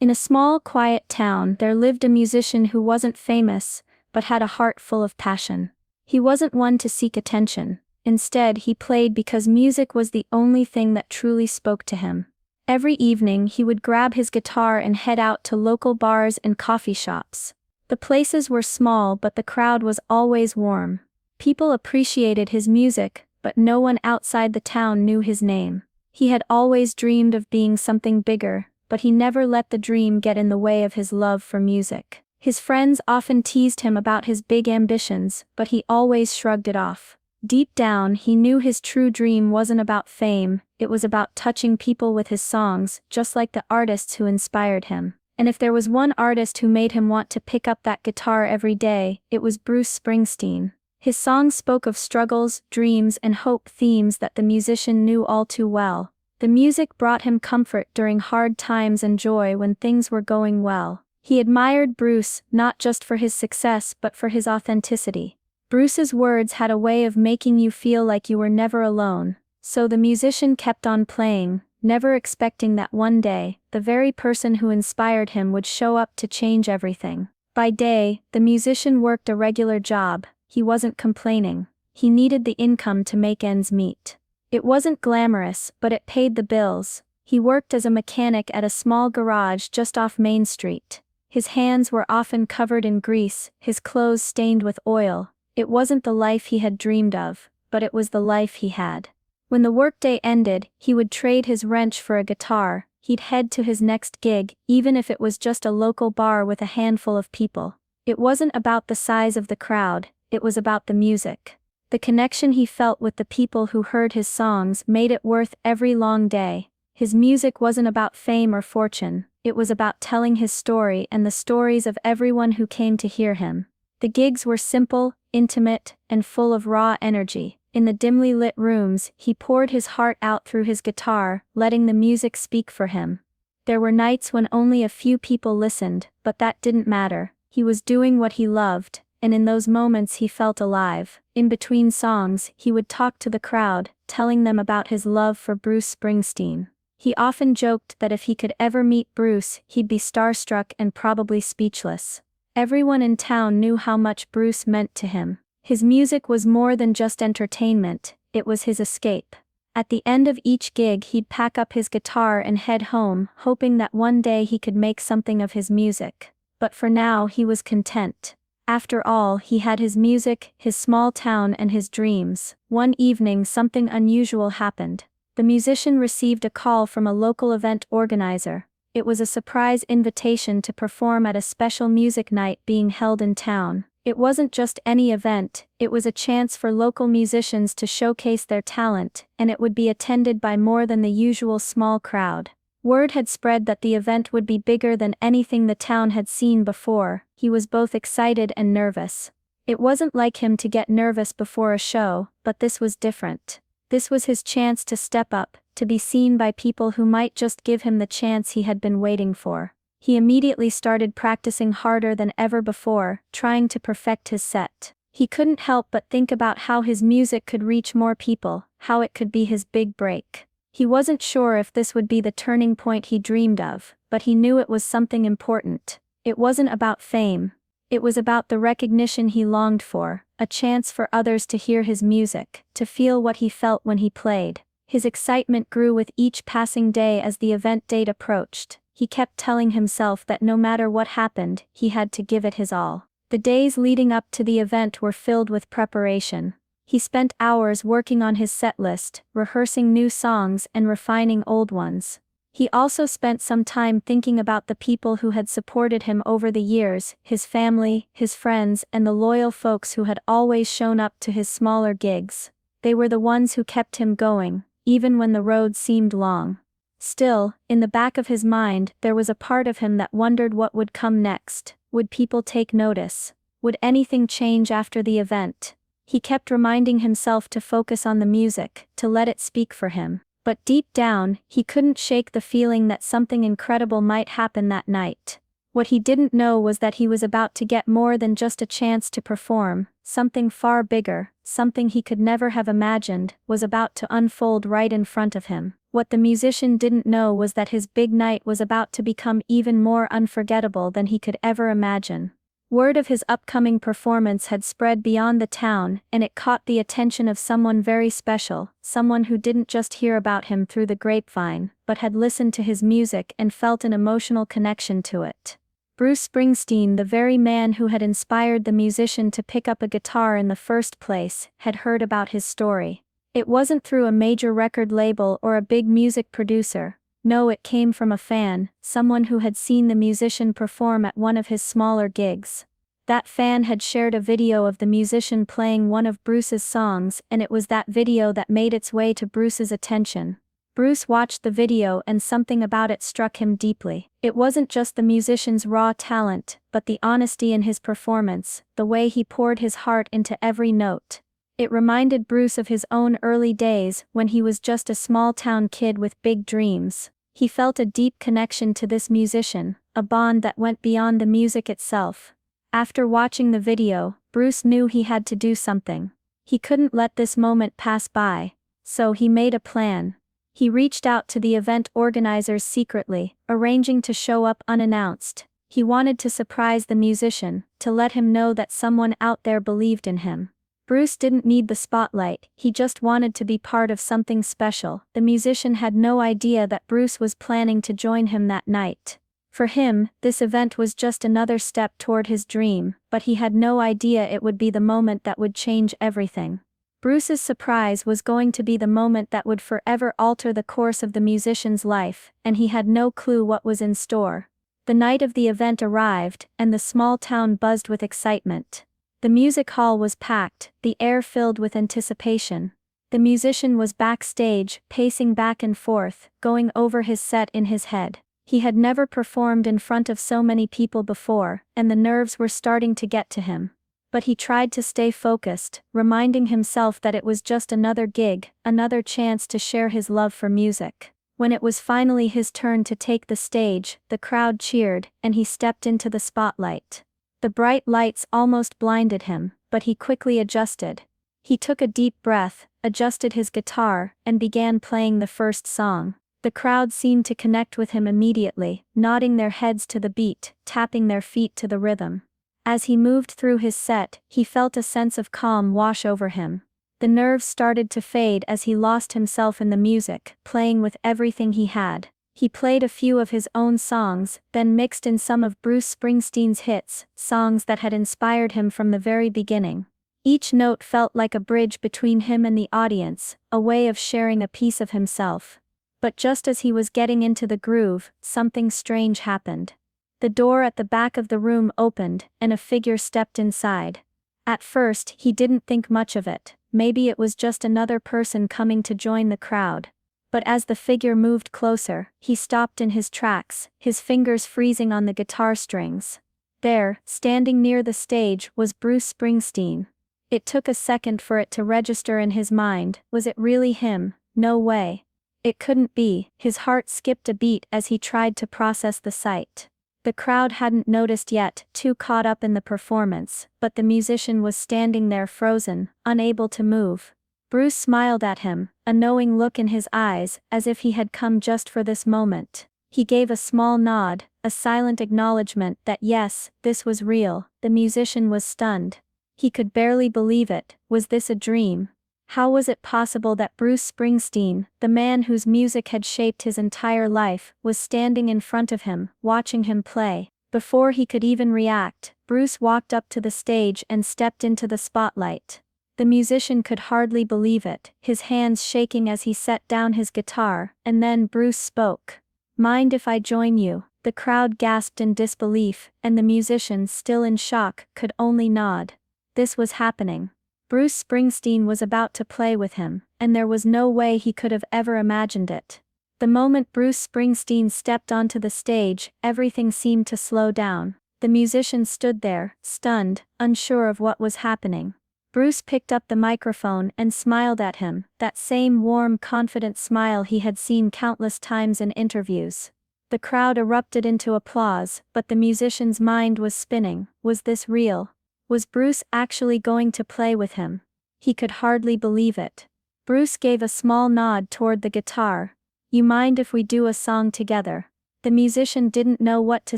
In a small, quiet town, there lived a musician who wasn't famous, but had a heart full of passion. He wasn't one to seek attention. Instead, he played because music was the only thing that truly spoke to him. Every evening, he would grab his guitar and head out to local bars and coffee shops. The places were small, but the crowd was always warm. People appreciated his music, but no one outside the town knew his name. He had always dreamed of being something bigger, but he never let the dream get in the way of his love for music. His friends often teased him about his big ambitions, but he always shrugged it off. Deep down, he knew his true dream wasn't about fame, it was about touching people with his songs, just like the artists who inspired him. And if there was one artist who made him want to pick up that guitar every day, it was Bruce Springsteen. His songs spoke of struggles, dreams, and hope, themes that the musician knew all too well. The music brought him comfort during hard times and joy when things were going well. He admired Bruce, not just for his success but for his authenticity. Bruce's words had a way of making you feel like you were never alone, so the musician kept on playing, never expecting that one day, the very person who inspired him would show up to change everything. By day, the musician worked a regular job. He wasn't complaining. He needed the income to make ends meet. It wasn't glamorous, but it paid the bills. He worked as a mechanic at a small garage just off Main Street. His hands were often covered in grease, his clothes stained with oil. It wasn't the life he had dreamed of, but it was the life he had. When the workday ended, he would trade his wrench for a guitar. He'd head to his next gig, even if it was just a local bar with a handful of people. It wasn't about the size of the crowd, it was about the music. The connection he felt with the people who heard his songs made it worth every long day. His music wasn't about fame or fortune, it was about telling his story and the stories of everyone who came to hear him. The gigs were simple, intimate, and full of raw energy. In the dimly lit rooms, he poured his heart out through his guitar, letting the music speak for him. There were nights when only a few people listened, but that didn't matter. He was doing what he loved, and in those moments he felt alive. In between songs, he would talk to the crowd, telling them about his love for Bruce Springsteen. He often joked that if he could ever meet Bruce, he'd be starstruck and probably speechless. Everyone in town knew how much Bruce meant to him. His music was more than just entertainment, it was his escape. At the end of each gig, he'd pack up his guitar and head home, hoping that one day he could make something of his music. But for now, he was content. After all, he had his music, his small town, and his dreams. One evening, something unusual happened. The musician received a call from a local event organizer. It was a surprise invitation to perform at a special music night being held in town. It wasn't just any event, it was a chance for local musicians to showcase their talent, and it would be attended by more than the usual small crowd. Word had spread that the event would be bigger than anything the town had seen before. He was both excited and nervous. It wasn't like him to get nervous before a show, but this was different. This was his chance to step up, to be seen by people who might just give him the chance he had been waiting for. He immediately started practicing harder than ever before, trying to perfect his set. He couldn't help but think about how his music could reach more people, how it could be his big break. He wasn't sure if this would be the turning point he dreamed of, but he knew it was something important. It wasn't about fame. It was about the recognition he longed for, a chance for others to hear his music, to feel what he felt when he played. His excitement grew with each passing day as the event date approached. He kept telling himself that no matter what happened, he had to give it his all. The days leading up to the event were filled with preparation. He spent hours working on his set list, rehearsing new songs and refining old ones. He also spent some time thinking about the people who had supported him over the years, his family, his friends, and the loyal folks who had always shown up to his smaller gigs. They were the ones who kept him going, even when the road seemed long. Still, in the back of his mind, there was a part of him that wondered what would come next. Would people take notice? Would anything change after the event? He kept reminding himself to focus on the music, to let it speak for him. But deep down, he couldn't shake the feeling that something incredible might happen that night. What he didn't know was that he was about to get more than just a chance to perform, something far bigger, something he could never have imagined, was about to unfold right in front of him. What the musician didn't know was that his big night was about to become even more unforgettable than he could ever imagine. Word of his upcoming performance had spread beyond the town, and it caught the attention of someone very special, someone who didn't just hear about him through the grapevine, but had listened to his music and felt an emotional connection to it. Bruce Springsteen, the very man who had inspired the musician to pick up a guitar in the first place, had heard about his story. It wasn't through a major record label or a big music producer. No, it came from a fan, someone who had seen the musician perform at one of his smaller gigs. That fan had shared a video of the musician playing one of Bruce's songs, and it was that video that made its way to Bruce's attention. Bruce watched the video and something about it struck him deeply. It wasn't just the musician's raw talent, but the honesty in his performance, the way he poured his heart into every note. It reminded Bruce of his own early days when he was just a small-town kid with big dreams. He felt a deep connection to this musician, a bond that went beyond the music itself. After watching the video, Bruce knew he had to do something. He couldn't let this moment pass by, so he made a plan. He reached out to the event organizers secretly, arranging to show up unannounced. He wanted to surprise the musician, to let him know that someone out there believed in him. Bruce didn't need the spotlight, he just wanted to be part of something special. The musician had no idea that Bruce was planning to join him that night. For him, this event was just another step toward his dream, but he had no idea it would be the moment that would change everything. Bruce's surprise was going to be the moment that would forever alter the course of the musician's life, and he had no clue what was in store. The night of the event arrived, and the small town buzzed with excitement. The music hall was packed, the air filled with anticipation. The musician was backstage, pacing back and forth, going over his set in his head. He had never performed in front of so many people before, and the nerves were starting to get to him. But he tried to stay focused, reminding himself that it was just another gig, another chance to share his love for music. When it was finally his turn to take the stage, the crowd cheered, and he stepped into the spotlight. The bright lights almost blinded him, but he quickly adjusted. He took a deep breath, adjusted his guitar, and began playing the first song. The crowd seemed to connect with him immediately, nodding their heads to the beat, tapping their feet to the rhythm. As he moved through his set, he felt a sense of calm wash over him. The nerves started to fade as he lost himself in the music, playing with everything he had. He played a few of his own songs, then mixed in some of Bruce Springsteen's hits, songs that had inspired him from the very beginning. Each note felt like a bridge between him and the audience, a way of sharing a piece of himself. But just as he was getting into the groove, something strange happened. The door at the back of the room opened, and a figure stepped inside. At first, he didn't think much of it. Maybe it was just another person coming to join the crowd. But as the figure moved closer, he stopped in his tracks, his fingers freezing on the guitar strings. There, standing near the stage, was Bruce Springsteen. It took a second for it to register in his mind. Was it really him? No way. It couldn't be. His heart skipped a beat as he tried to process the sight. The crowd hadn't noticed yet, too caught up in the performance, but the musician was standing there frozen, unable to move. Bruce smiled at him, a knowing look in his eyes, as if he had come just for this moment. He gave a small nod, a silent acknowledgement that yes, this was real. The musician was stunned. He could barely believe it. Was this a dream? How was it possible that Bruce Springsteen, the man whose music had shaped his entire life, was standing in front of him, watching him play? Before he could even react, Bruce walked up to the stage and stepped into the spotlight. The musician could hardly believe it, his hands shaking as he set down his guitar, and then Bruce spoke. "Mind if I join you?" The crowd gasped in disbelief, and the musician, still in shock, could only nod. This was happening. Bruce Springsteen was about to play with him, and there was no way he could have ever imagined it. The moment Bruce Springsteen stepped onto the stage, everything seemed to slow down. The musician stood there, stunned, unsure of what was happening. Bruce picked up the microphone and smiled at him, that same warm, confident smile he had seen countless times in interviews. The crowd erupted into applause, but the musician's mind was spinning. Was this real? Was Bruce actually going to play with him? He could hardly believe it. Bruce gave a small nod toward the guitar. "You mind if we do a song together?" The musician didn't know what to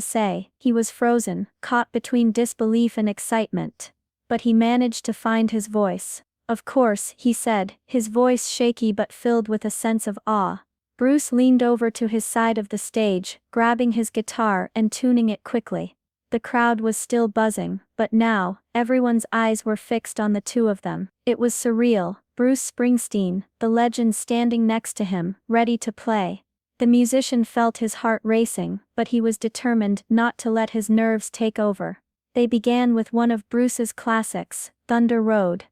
say. He was frozen, caught between disbelief and excitement. But he managed to find his voice. "Of course," he said, his voice shaky but filled with a sense of awe. Bruce leaned over to his side of the stage, grabbing his guitar and tuning it quickly. The crowd was still buzzing, but now, everyone's eyes were fixed on the two of them. It was surreal. Bruce Springsteen, the legend, standing next to him, ready to play. The musician felt his heart racing, but he was determined not to let his nerves take over. They began with one of Bruce's classics, Thunder Road.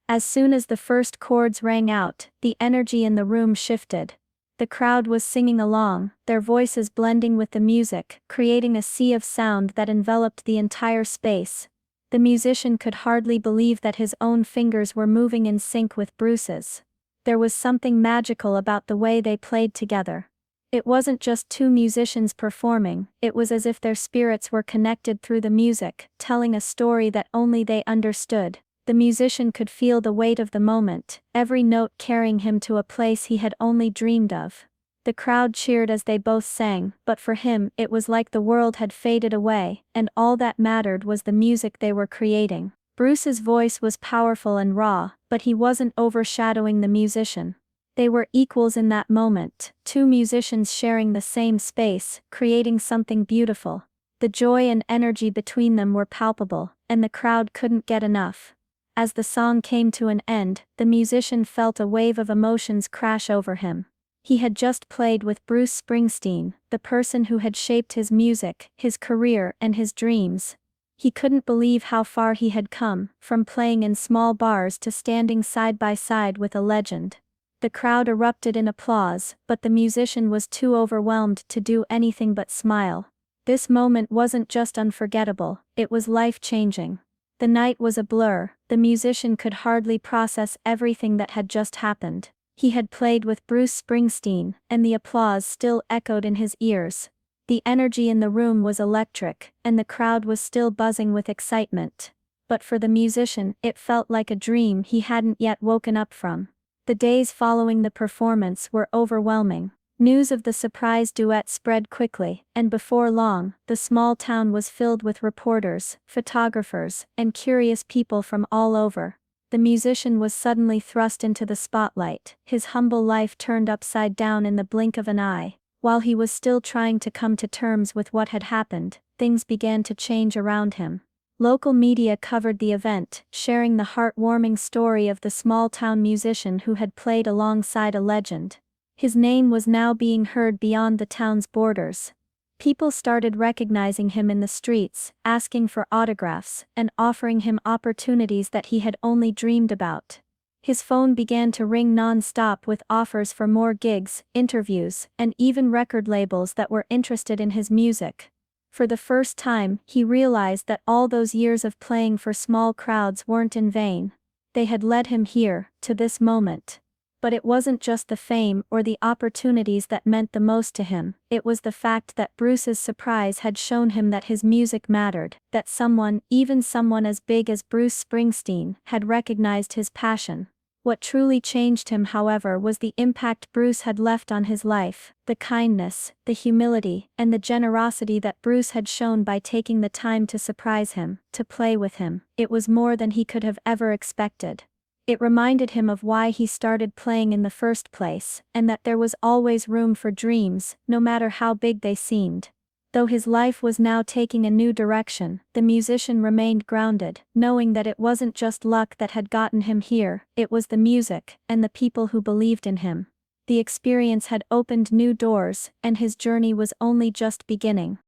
As soon as the first chords rang out, the energy in the room shifted. The crowd was singing along, their voices blending with the music, creating a sea of sound that enveloped the entire space. The musician could hardly believe that his own fingers were moving in sync with Bruce's. There was something magical about the way they played together. It wasn't just two musicians performing, it was as if their spirits were connected through the music, telling a story that only they understood. The musician could feel the weight of the moment, every note carrying him to a place he had only dreamed of. The crowd cheered as they both sang, but for him it was like the world had faded away, and all that mattered was the music they were creating. Bruce's voice was powerful and raw, but he wasn't overshadowing the musician. They were equals in that moment, two musicians sharing the same space, creating something beautiful. The joy and energy between them were palpable, and the crowd couldn't get enough. As the song came to an end, the musician felt a wave of emotions crash over him. He had just played with Bruce Springsteen, the person who had shaped his music, his career, and his dreams. He couldn't believe how far he had come, from playing in small bars to standing side by side with a legend. The crowd erupted in applause, but the musician was too overwhelmed to do anything but smile. This moment wasn't just unforgettable, it was life-changing. The night was a blur, the musician could hardly process everything that had just happened. He had played with Bruce Springsteen, and the applause still echoed in his ears. The energy in the room was electric, and the crowd was still buzzing with excitement. But for the musician, it felt like a dream he hadn't yet woken up from. The days following the performance were overwhelming. News of the surprise duet spread quickly, and before long, the small town was filled with reporters, photographers, and curious people from all over. The musician was suddenly thrust into the spotlight, his humble life turned upside down in the blink of an eye. While he was still trying to come to terms with what had happened, things began to change around him. Local media covered the event, sharing the heartwarming story of the small-town musician who had played alongside a legend. His name was now being heard beyond the town's borders. People started recognizing him in the streets, asking for autographs, and offering him opportunities that he had only dreamed about. His phone began to ring non-stop with offers for more gigs, interviews, and even record labels that were interested in his music. For the first time, he realized that all those years of playing for small crowds weren't in vain. They had led him here, to this moment. But it wasn't just the fame or the opportunities that meant the most to him, it was the fact that Bruce's surprise had shown him that his music mattered, that someone, even someone as big as Bruce Springsteen, had recognized his passion. What truly changed him, however, was the impact Bruce had left on his life, the kindness, the humility, and the generosity that Bruce had shown by taking the time to surprise him, to play with him. It was more than he could have ever expected. It reminded him of why he started playing in the first place, and that there was always room for dreams, no matter how big they seemed. Though his life was now taking a new direction, the musician remained grounded, knowing that it wasn't just luck that had gotten him here, it was the music, and the people who believed in him. The experience had opened new doors, and his journey was only just beginning.